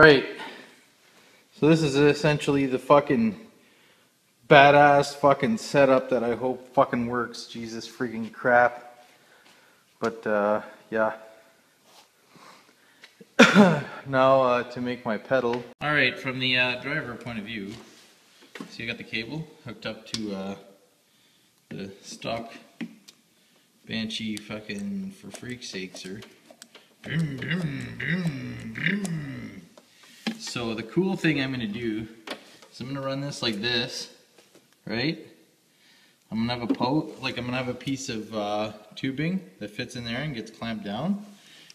Alright, so this is essentially the fucking badass fucking setup that I hope fucking works. Jesus freaking crap. But yeah. Now to make my pedal. Alright, from the driver point of view, so you got the cable hooked up to the stock Banshee fucking for freak's sake, sir. So the cool thing I'm going to do is I'm going to run this like this, right? I'm going to have a piece of tubing that fits in there and gets clamped down.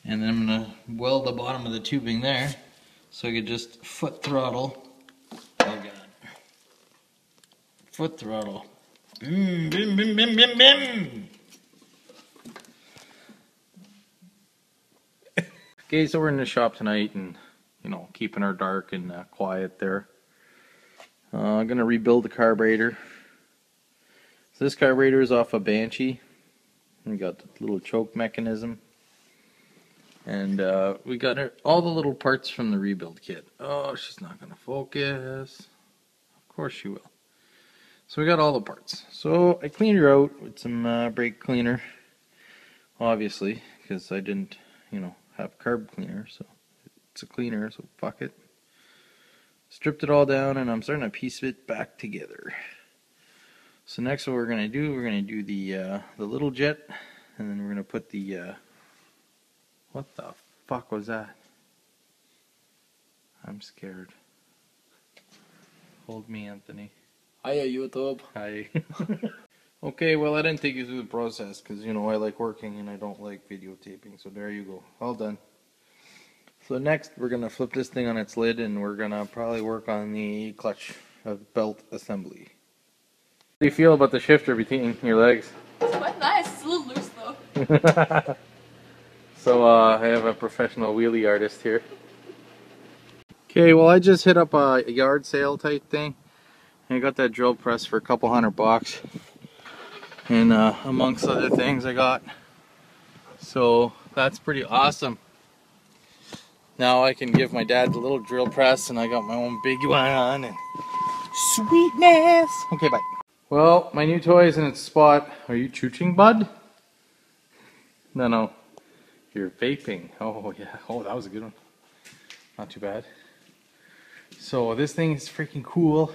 And then I'm going to weld the bottom of the tubing there so I could just foot throttle. Oh god. Foot throttle. Bim, bim, bim, bim, bim, bim. Okay, so we're in the shop tonight and, you know, keeping her dark and quiet there. I'm going to rebuild the carburetor. So this carburetor is off a Banshee. We got the little choke mechanism. And we got all the little parts from the rebuild kit. Oh, she's not going to focus. Of course she will. So we got all the parts. So I cleaned her out with some brake cleaner. Obviously, because I didn't, you know, have carb cleaner, so it's a cleaner, so fuck it. Stripped it all down and I'm starting to piece it back together. So next what we're going to do the little jet, and then we're going to put the, what the fuck was that? I'm scared. Hold me, Anthony. Hiya, YouTube. Hi. Okay, well I didn't take you through the process because, you know, I like working and I don't like videotaping, so there you go. All done. So next we're going to flip this thing on its lid and we're going to probably work on the clutch belt assembly. How do you feel about the shifter between your legs? It's quite nice. It's a little loose though. So I have a professional wheelie artist here. Okay, well I just hit up a yard sale type thing. I got that drill press for a couple $100. And amongst other things I got. So that's pretty awesome. Now I can give my dad the little drill press and I got my own big one and sweetness. Okay, bye. Well, my new toy is in its spot. Are you chooching, bud? No. You're vaping. Oh yeah. Oh, that was a good one. Not too bad. So this thing is freaking cool.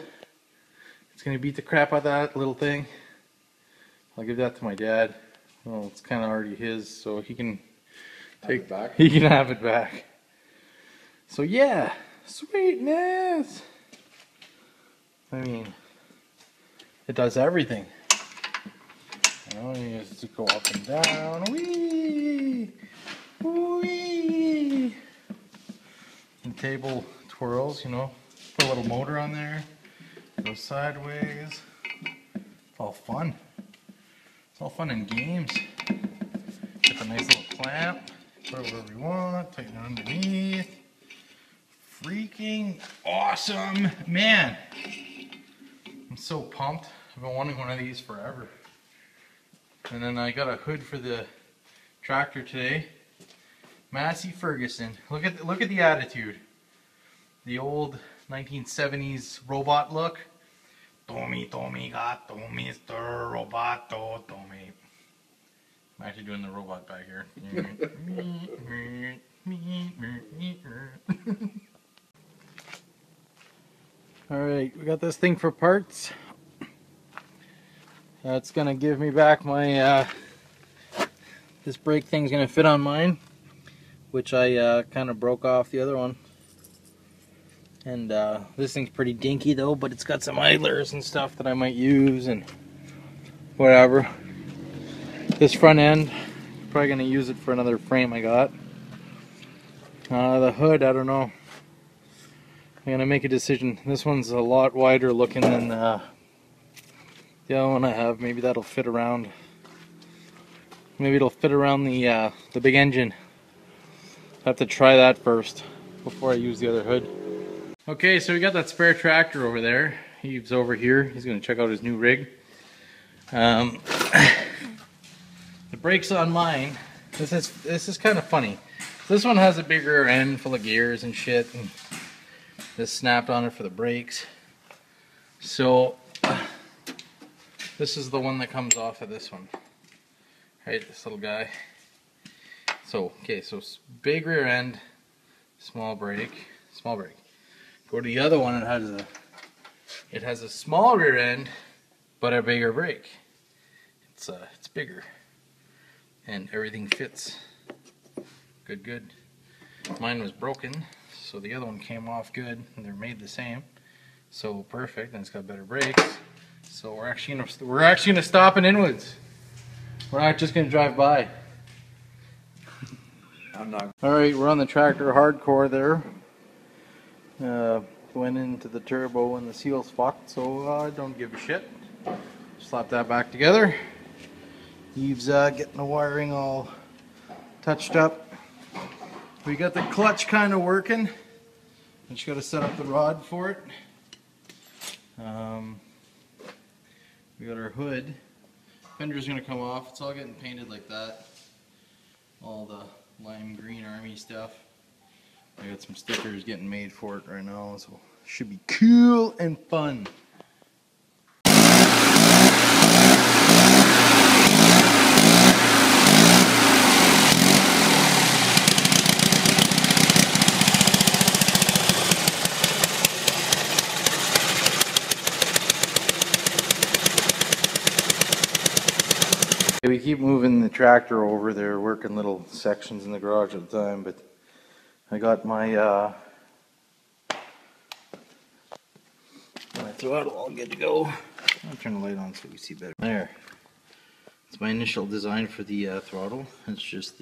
It's gonna beat the crap out of that little thing. I'll give that to my dad. Well, it's kind of already his, so he can take it back. He can have it back. So yeah, sweetness. I mean, it does everything. You know, you just go up and down. Wee, wee. And table twirls. You know, put a little motor on there. Go sideways. It's all fun. All fun and games. Get a nice little clamp, put it wherever we want, tighten it underneath. Freaking awesome, man! I'm so pumped. I've been wanting one of these forever. And then I got a hood for the tractor today. Massey Ferguson. Look at the attitude. The old 1970s robot look. Tommy gato, Mr. Roboto, Tommy. I'm actually doing the robot back here. Alright, we got this thing for parts. That's gonna give me back my, this brake thing's gonna fit on mine, which I kind of broke off the other one. And this thing's pretty dinky though, but it's got some idlers and stuff that I might use and whatever. This front end, probably going to use it for another frame I got. The hood, I don't know. I'm going to make a decision. This one's a lot wider looking than the other one I have. Maybe that'll fit around. Maybe it'll fit around the big engine. I have to try that first before I use the other hood. Okay, so we got that spare tractor over there. He's over here. He's going to check out his new rig. The brakes on mine. This is kind of funny. This one has a bigger end full of gears and shit. And This snapped on it for the brakes. So this is the one that comes off of this one. Right, this little guy. So, okay, so big rear end, small brake, small brake. Go to the other one, it has a small rear end, but a bigger brake. It's bigger, and everything fits. Good. Mine was broken, so the other one came off good, and they're made the same. So perfect, and it's got better brakes. So we're actually gonna stop in Inwoods. We're not just gonna drive by. I'm not. All right, we're on the tractor hardcore there. Went into the turbo and the seal's fucked, so I don't give a shit. Slap that back together. Eve's getting the wiring all touched up. We got the clutch kind of working. I just got to set up the rod for it. We got our hood. Fender's gonna come off. It's all getting painted like that. All the lime green army stuff. I got some stickers getting made for it right now, so it should be cool and fun. We keep moving the tractor over there, working little sections in the garage at a time, but I got my throttle all good to go. I'll turn the light on so we see better. There. It's my initial design for the throttle. It's just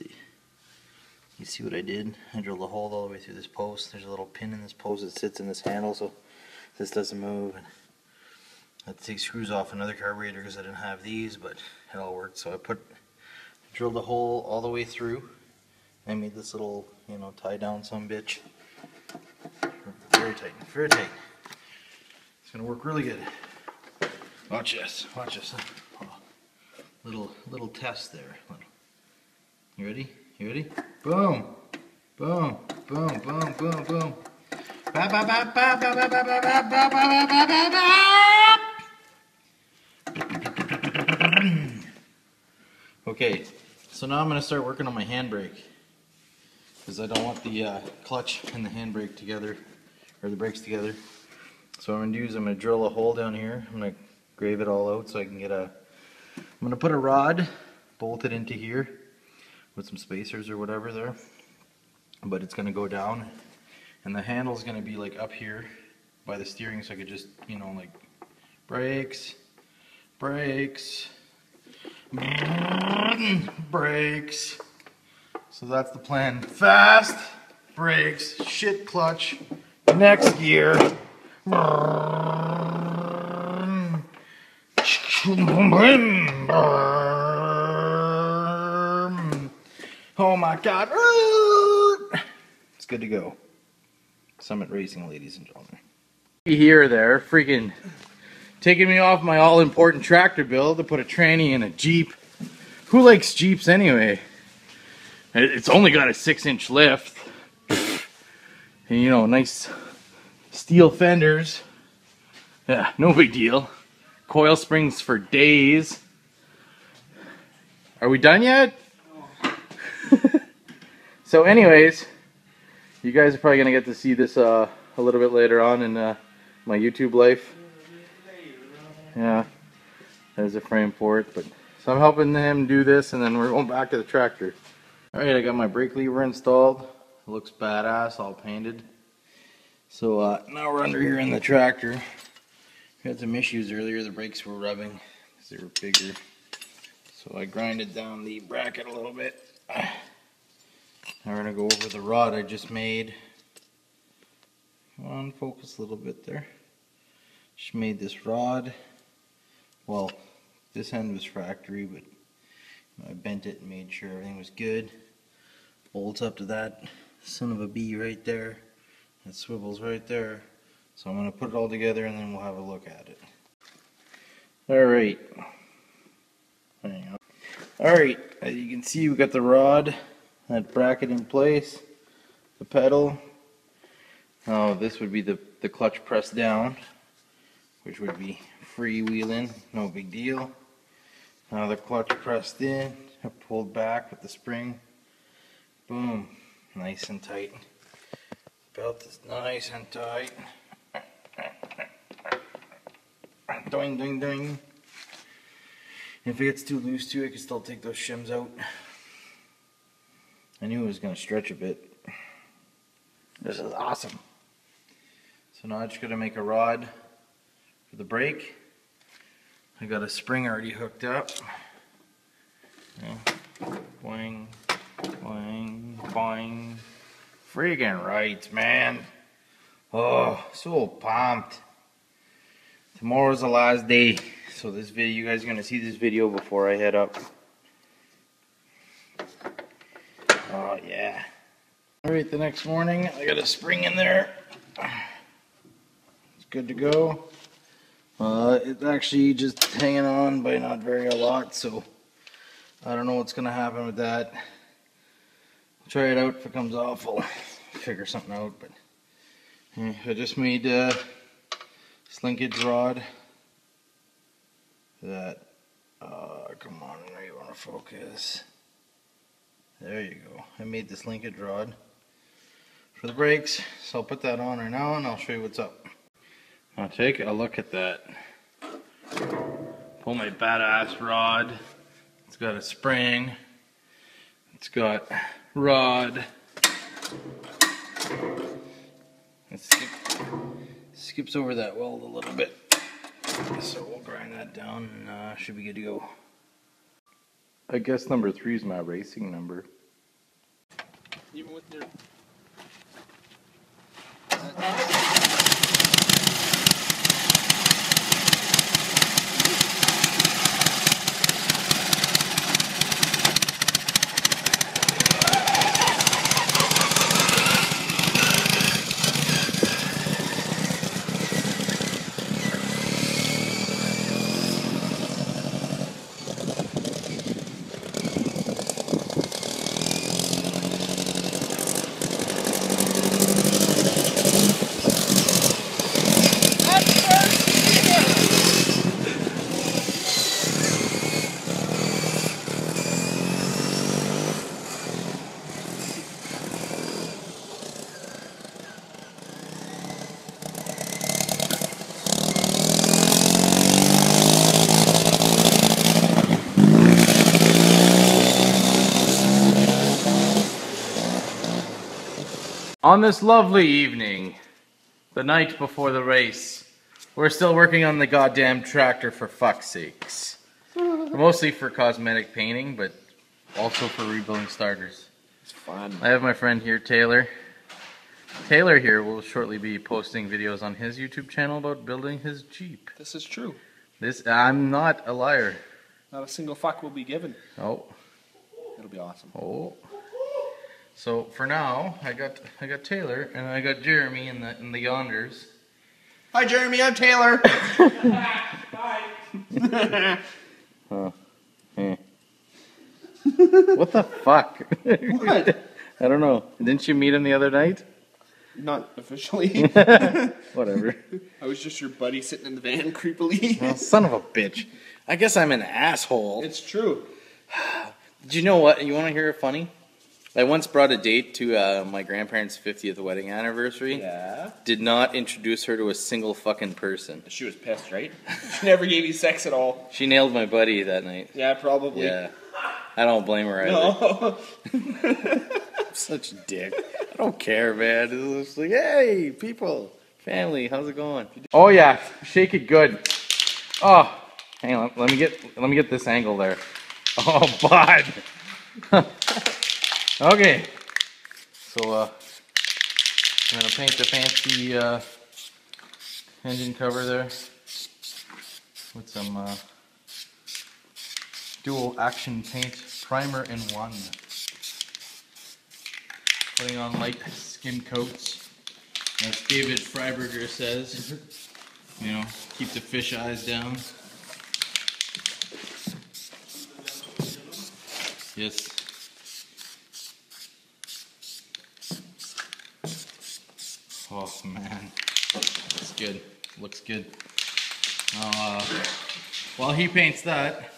you see what I did? I drilled a hole all the way through this post. There's a little pin in this post that sits in this handle so this doesn't move. I had to take screws off another carburetor because I didn't have these, but it all worked. So I drilled a hole all the way through. I made this little, tie down some bitch. Very tight, very tight. It's gonna work really good. Watch this, watch this. Oh, little test there. You ready? You ready? Boom, boom, boom, boom, boom, boom. Okay, so now I'm going to start working on my handbrake because I don't want the clutch and the handbrake together, or the brakes together. So what I'm going to do is I'm going to drill a hole down here. I'm going to grave it all out so I can get I'm going to put a rod bolted into here with some spacers or whatever there, but it's going to go down, and the handle is going to be like up here by the steering, so I could just, like brakes, brakes, brakes. So that's the plan. Fast, brakes, shit clutch, next gear. Oh my God. It's good to go. Summit Racing, ladies and gentlemen. Here, there, freaking taking me off my all-important tractor build to put a tranny in a Jeep. Who likes Jeeps anyway? It's only got a 6-inch lift. And nice steel fenders. Yeah, no big deal. Coil springs for days. Are we done yet? So anyways, you guys are probably going to get to see this a little bit later on in my YouTube life. Yeah, there's a frame for it. But so I'm helping him do this, and then we're going back to the tractor. Alright, I got my brake lever installed. It looks badass, all painted. So now we're under here in the tractor. We had some issues earlier. The brakes were rubbing because they were bigger. So I grinded down the bracket a little bit. Now we're going to go over the rod I just made. Come on, focus a little bit there. Just made this rod. Well, this end was factory, but I bent it and made sure everything was good. Bolts up to that son of a bee right there. It swivels right there. So I'm going to put it all together and then we'll have a look at it. Alright. Alright, as you can see, we got the rod, that bracket in place, the pedal, Oh, this would be the clutch press down, which would be freewheeling, no big deal. Now the clutch pressed in, pulled back with the spring. Boom, nice and tight. Belt is nice and tight. Doing, doing, doing. If it gets too loose too, I can still take those shims out. I knew it was going to stretch a bit. This is awesome. So now I just got to make a rod for the brake. I got a spring already hooked up. Yeah. Boing, boing, boing. Friggin' right, man. Oh, so pumped. Tomorrow's the last day. So this video, you guys are gonna see this video before I head up. Oh yeah. Alright, the next morning I got a spring in there. It's good to go. It's actually just hanging on by not very a lot, so I don't know what's gonna happen with that. I'll try it out. If it comes off, I'll figure something out. But yeah, I just made this linkage rod. That come on, now you want to focus. There you go. I made this linkage rod for the brakes, so I'll put that on right now and I'll show you what's up. Now take a look at that. Pull my badass rod. It's got a spring. It's got rod. It skips over that weld a little bit. So we'll grind that down and should be good to go. I guess number 3 is my racing number. Even with your... On this lovely evening, the night before the race, we're still working on the goddamn tractor, for fuck's sakes. Mostly for cosmetic painting, but also for rebuilding starters. It's fun. I have my friend here, Taylor. Taylor here will shortly be posting videos on his YouTube channel about building his Jeep. This is true. I'm not a liar. Not a single fuck will be given. Oh. It'll be awesome. Oh. So for now, I got Taylor and I got Jeremy in the yonders. Hi Jeremy, I'm Taylor. Hi. What the fuck? What? I don't know. Didn't you meet him the other night? Not officially. Whatever. I was just your buddy sitting in the van creepily. Well, son of a bitch. I guess I'm an asshole. It's true. Did you know what? You want to hear a funny? I once brought a date to my grandparents' 50th wedding anniversary. Yeah. Did not introduce her to a single fucking person. She was pissed, right? She never gave you sex at all. She nailed my buddy that night. Yeah, probably. Yeah. I don't blame her either. No. I'm such a dick. I don't care, man. It's just like, hey, people, family, how's it going? Oh yeah, shake it good. Oh, hang on. Let me get this angle there. Oh, bud. Okay. So I'm gonna paint the fancy engine cover there with some dual action paint, primer in one. Putting on light skim coats, as David Freiberger says. You know, keep the fish eyes down. Yes. Oh. man. Looks good. Looks good. Now, while he paints that,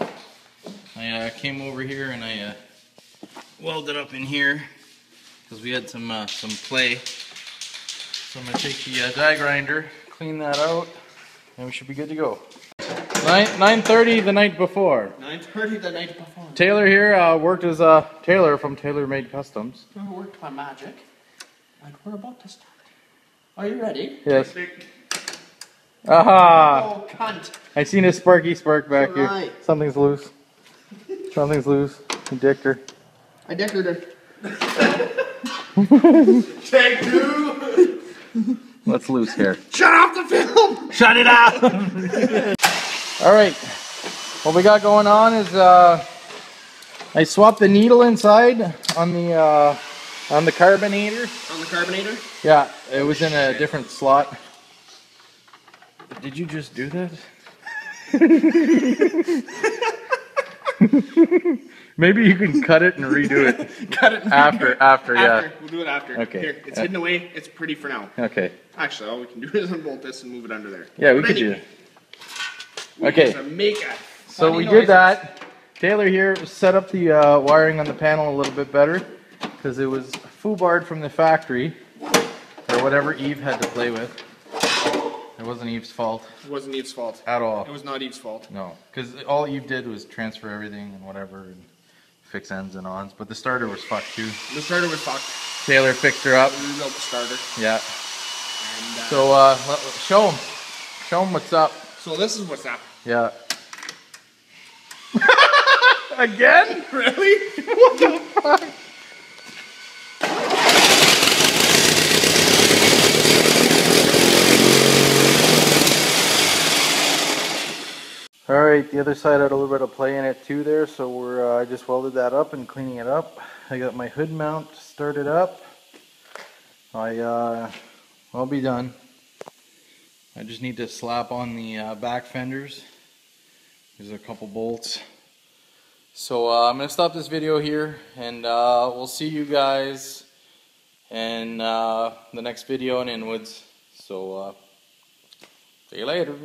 I came over here and I welded up in here because we had some play. So I'm gonna take the die grinder, clean that out, and we should be good to go. 9:30 the night before. 9:30 the night before. Taylor here worked as Taylor from Taylor Made Customs. I worked my magic, and we're about to start. Are you ready? Yes. Aha! Oh, cunt! I seen a sparky spark back here. Right. Something's loose. Something's loose. You dicked her. I deckered her. Take two! What's loose here? Shut off the film! Shut it off! Alright. What we got going on is I swapped the needle inside on the carbonator. On the carbonator? Yeah, it was in a different slot. Did you just do that? Maybe you can cut it and redo it. Cut it. After, yeah. We'll do it after. Okay. Here, it's hidden away. It's pretty for now. Okay. Actually, all we can do is unbolt this and move it under there. Yeah, we But could do anyway, that. Okay. to make a So funny we noises. did that. Taylor here set up the wiring on the panel a little bit better because it was foobarred from the factory or whatever Eve had to play with. It wasn't Eve's fault It wasn't Eve's fault. at all. It was not Eve's fault. No, because all Eve did was transfer everything and whatever and fix ends and ons. But the starter was fucked too. The starter was fucked. Taylor fixed her up. We rebuilt the starter. Yeah. And, So show him. Show him what's up. so this is what's up. Yeah. Again? Really? What the fuck? Alright, the other side had a little bit of play in it too there, so I just welded that up and cleaning it up. I got my hood mount started up. I'll be done. I just need to slap on the back fenders. There's a couple bolts. So I'm going to stop this video here, and we'll see you guys in the next video in Inwoods. So see you later.